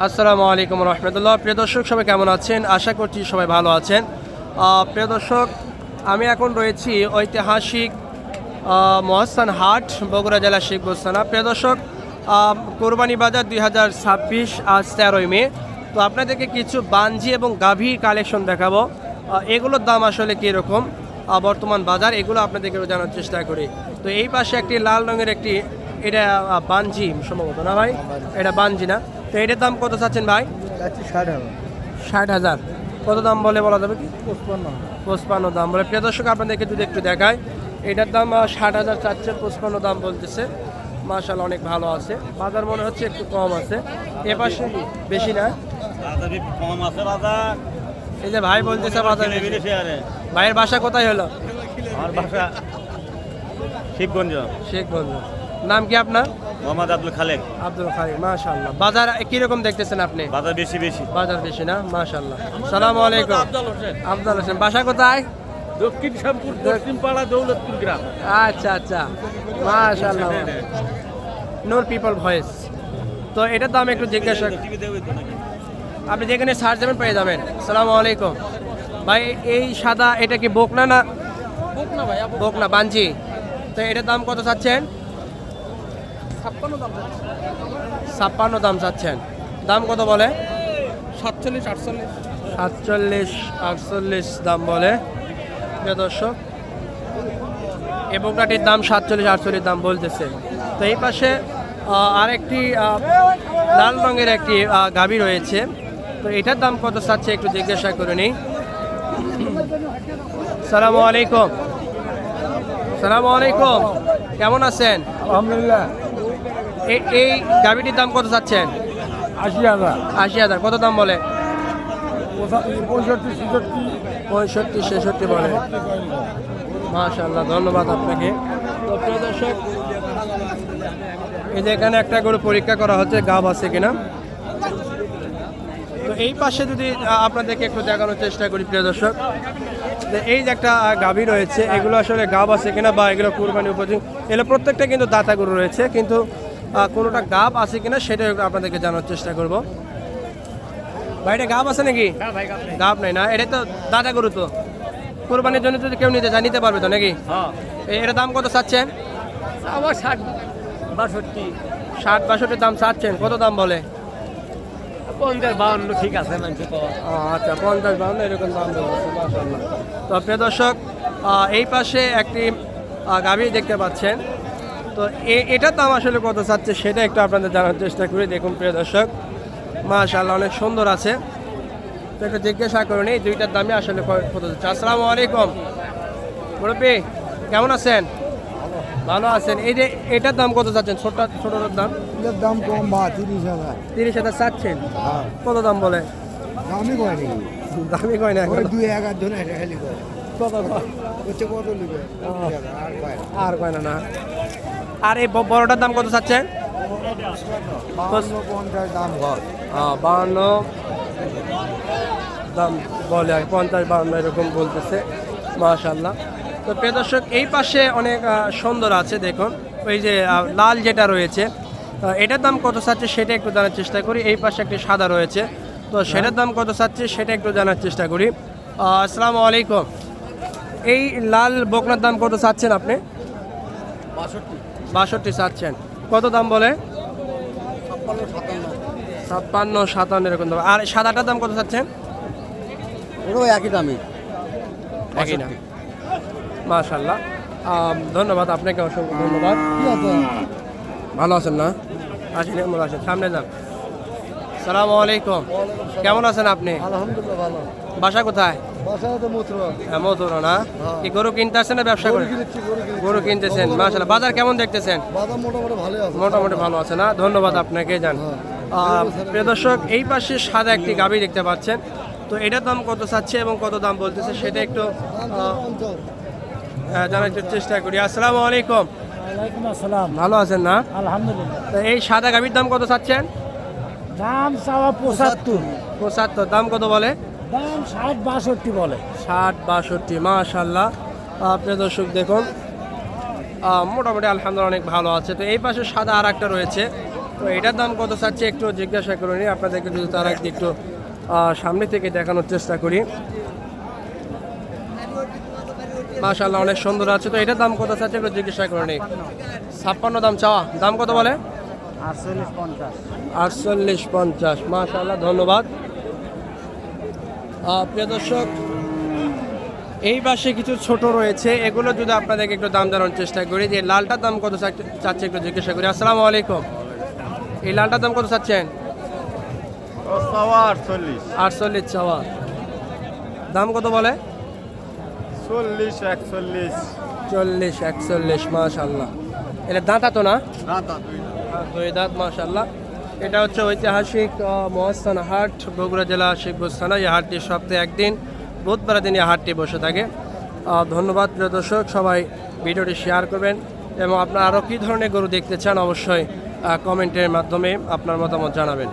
আসসালামু আলাইকুম রহমতুল্লাহ। প্রিয় দর্শক সবাই কেমন আছেন? আশা করছি সবাই ভালো আছেন। প্রিয় দর্শক, আমি এখন রয়েছি ঐতিহাসিক মহাস্থান হাট, বগুড়া জেলা শিবগঞ্জ থানা। প্রিয় দর্শক, কোরবানি বাজার 2026 আজ 13ই মে। তো আপনাদেরকে কিছু বাঞ্জি এবং গাভীর কালেকশন দেখাবো। এগুলোর দাম আসলে কীরকম বর্তমান বাজার, এগুলো আপনাদেরকে জানার চেষ্টা করি। তো এই পাশে একটি লাল রঙের একটি, এটা বাঞ্জি সম্ভবত না ভাই? এটা বাঞ্জি না? তো এটার দাম কত চাচ্ছেন ভাই? 60,000। কত দাম বলে বলা যাবে কি? 55 দাম বলে। প্রিয় দর্শক, আপনাদেরকে যদি একটু দেখায়, এটার দাম 60,000 চাচ্ছে, 55 দাম বলতেছে। মাশাআল্লাহ, অনেক ভালো আছে। বাজার মনে হচ্ছে একটু কম আছে, এ পাশে বেশি না। এই যে ভাই বলতেছে বাজার বেশি। ভাইয়ের বাসা কোথায় হলো? আমার বাসা শিবগঞ্জ। শেখগঞ্জ। নাম কি আপনার? মোহাম্মদ আব্দুল খালেক। আব্দুল খালিক। মাশাআল্লাহ। বাজার কিরকম দেখতেছেন আপনি? বাজার বেশি বেশি। বাজার বেশি না? মাশাআল্লাহ। আসসালামু আলাইকুম। আফজাল হোসেন। বাসা কোথায়? দক্ষিণ শ্যামপুর, পশ্চিম পাড়া, দৌলতপুর গ্রাম। আচ্ছা আচ্ছা, মাশাআল্লাহ। নূর পিপল ভয়েস। তো এটার দাম একটু জিজ্ঞাসা, আপনি যেখানে সার্চ দেবেন পেয়ে যাবেন। আসসালামু আলাইকুম ভাই। এই সাদা এটা কি বকনা না? বকনা ভাই, বকনা বাঞ্জি। তো এটার দাম কত চাচ্ছেন? 56 দাম চাচ্ছেন। দাম কত বলে? 47, 48। 47, 48 দাম বলে। প্রিয় দর্শক, এই বকনাটির দাম 47, 48 দাম বলতেছে। তো এই পাশে আরেকটি লাল রঙের একটি গাভী রয়েছে। তো এটার দাম কত চাচ্ছে একটু জিজ্ঞাসা করে নিই। সালামু আলাইকুম। সালামু আলাইকুম, কেমন আছেন? আলহামদুলিল্লাহ। এই গাভীটির দাম কত চাচ্ছেন? 80,000। 80,000। কত দাম বলে? 65, 66। 65, 66 বলে। মাশাআল্লাহ, ধন্যবাদ আপনাকে। তো প্রিয় দর্শক, এই যে এখানে একটা গরু পরীক্ষা করা হচ্ছে, গাব আছে কিনা। তো এই পাশে যদি আপনাদেরকে একটু দেখানোর চেষ্টা করি প্রিয় দর্শক, যে এই যে একটা গাভী রয়েছে, এগুলো আসলে গাব আছে কিনা বা এগুলো কুরবানি উপযোগী, এগুলো প্রত্যেকটা কিন্তু দাতা গরু রয়েছে, কিন্তু কোনোটা গাব আছে কিনা সেটা আপনাদেরকে জানার চেষ্টা করব। ভাই, এটা গাব আছে নাকি? গাব নাই না? এটা তো দাতা গরু, তো কোরবানির জন্য যদি কেউ নিতে চায় নিতে পারবে তো নাকি? এটার দাম কত চাচ্ছেন? আমার 60, 62। 60, 62 দাম চাচ্ছেন। কত দাম বলে? 50, 52 ঠিক আছে মানছে তো। আচ্ছা, 50, 52 এরকম দাম বলছে। মাশাআল্লাহ। তো প্রিয় দর্শক, এই পাশে একটি গাভী দেখতে পাচ্ছেন। তো এটার দাম আসলে কত চাচ্ছে সেটা একটু আপনাদের জানার চেষ্টা করি। দেখুন প্রিয় দর্শক, মাশাআল্লাহ, অনেক সুন্দর আছে। তো একটু জিজ্ঞাসা করুন এই দুইটার দামই আসলে কত যাচ্ছে। আসসালামু আলাইকুম মুরব্বী, কেমন আছেন? ভালো আছেন। এই যে এটার দাম কত চাচ্ছেন? ছোটটার দাম? এর দাম কম বা 30,000। 30,000 চাচ্ছেন। কত দাম বলে? দামই কয় নাকি? দামি কয় না? 2-1 ধরে এটা খালি করে। কত কয়? হচ্ছে কত লিবে? আর কয় না? আর এই বড়টার দাম কত চাচ্ছেন? 50 দাম ঘর। 52 দাম বলে, 50, 52 এরকম বলতেছে। মাশাআল্লাহ। তো প্রিয় দর্শক, এই পাশে অনেক সুন্দর আছে। দেখুন ওই যে লাল যেটা রয়েছে, এটার দাম কত চাচ্ছে সেটা একটু জানার চেষ্টা করি। এই পাশে একটি সাদা রয়েছে, তো সেটার দাম কত চাচ্ছে সেটা একটু জানার চেষ্টা করি। আসসালামু আলাইকুম। এই লাল বকনার দাম কত চাচ্ছেন আপনি? 62 চাচ্ছেন। কত দাম বলে? 56, 57 এরকম দাম। আর সাদাটার দাম কত চাচ্ছেন? ওরও একই দামই। একই না? মাশাআল্লাহ, ধন্যবাদ আপনাকে, অসংখ্য ধন্যবাদ। ভালো আছেন না? আসেন, কেমন আছেন? সামনে যান। সালামু আলাইকুম, কেমন আছেন আপনি? আলহামদুলিল্লাহ ভালো। বাসা কোথায়? বাসায় তো মথুরা। মথুরা না? কি গরু কিনতে আসছেন না ব্যবসা করে? গরু কিনতেছেন। মাশাআল্লাহ। বাজার কেমন দেখতেছেন? বাদাম মোটামুটি ভালো আছে। মোটামুটি ভালো আছে না? ধন্যবাদ আপনাকে, যান। প্রিয় দর্শক, এই পাশে সাদা একটি গাভী দেখতে পাচ্ছেন। তো এটার দাম কত চাচ্ছে এবং কত দাম বলতেছে সেটা একটু জানার চেষ্টা করি। আসসালামু আলাইকুম। ওয়ালাইকুম আসসালাম। ভালো আছেন না? আলহামদুলিল্লাহ। তো এই সাদা গাভীর দাম কত চাচ্ছেন? দাম চাওয়া 75। 75। দাম কত বলে? দাম 60, 62 বলে। 60, 62। মাশাআল্লাহ। প্রিয় দর্শক দেখুন, মোটামুটি আলহামদুলিল্লাহ অনেক ভালো আছে। তো এই পাশে সাদা আর একটা রয়েছে, তো এটার দাম কত চাচ্ছে একটু জিজ্ঞাসা করে নিই আপনাদেরকে, যদি তার আগে একটু সামনে থেকে দেখানোর চেষ্টা করি। মাশাআল্লাহ অনেক সুন্দর আছে। তো এটার দাম কত চাচ্ছে একটু জিজ্ঞাসা করে নিই। 56 দাম চাওয়া, দাম কত বলে? 48-50। মাশাআল্লাহ, ধন্যবাদ। প্রিয় দর্শক, এই পাশে কিছু ছোট রয়েছে, এগুলো যদি আপনাদেরকে একটু দাম জানানোর চেষ্টা করি। যে লালটার দাম কত চাচ্ছে একটু জিজ্ঞাসা করি। আসসালামু আলাইকুম, এই লালটার দাম কত চাচ্ছেন? 48 চাওয়া, দাম কত বলে? 40-41। মাশাআল্লাহ, এটা দাঁতা তো না? দুই দাঁত, মাশাআল্লাহ। এটা হচ্ছে ঐতিহাসিক মহাস্থান হাট, বগুড়া জেলা শিবগঞ্জ থানা। এই হাটটি সপ্তাহে একদিন, বুধবার দিন এই হাটটি বসে থাকে। ধন্যবাদ প্রিয় দর্শক, সবাই ভিডিওটি শেয়ার করবেন এবং আপনারা আরও কী ধরনের গরু দেখতে চান অবশ্যই কমেন্টের মাধ্যমে আপনার মতামত জানাবেন।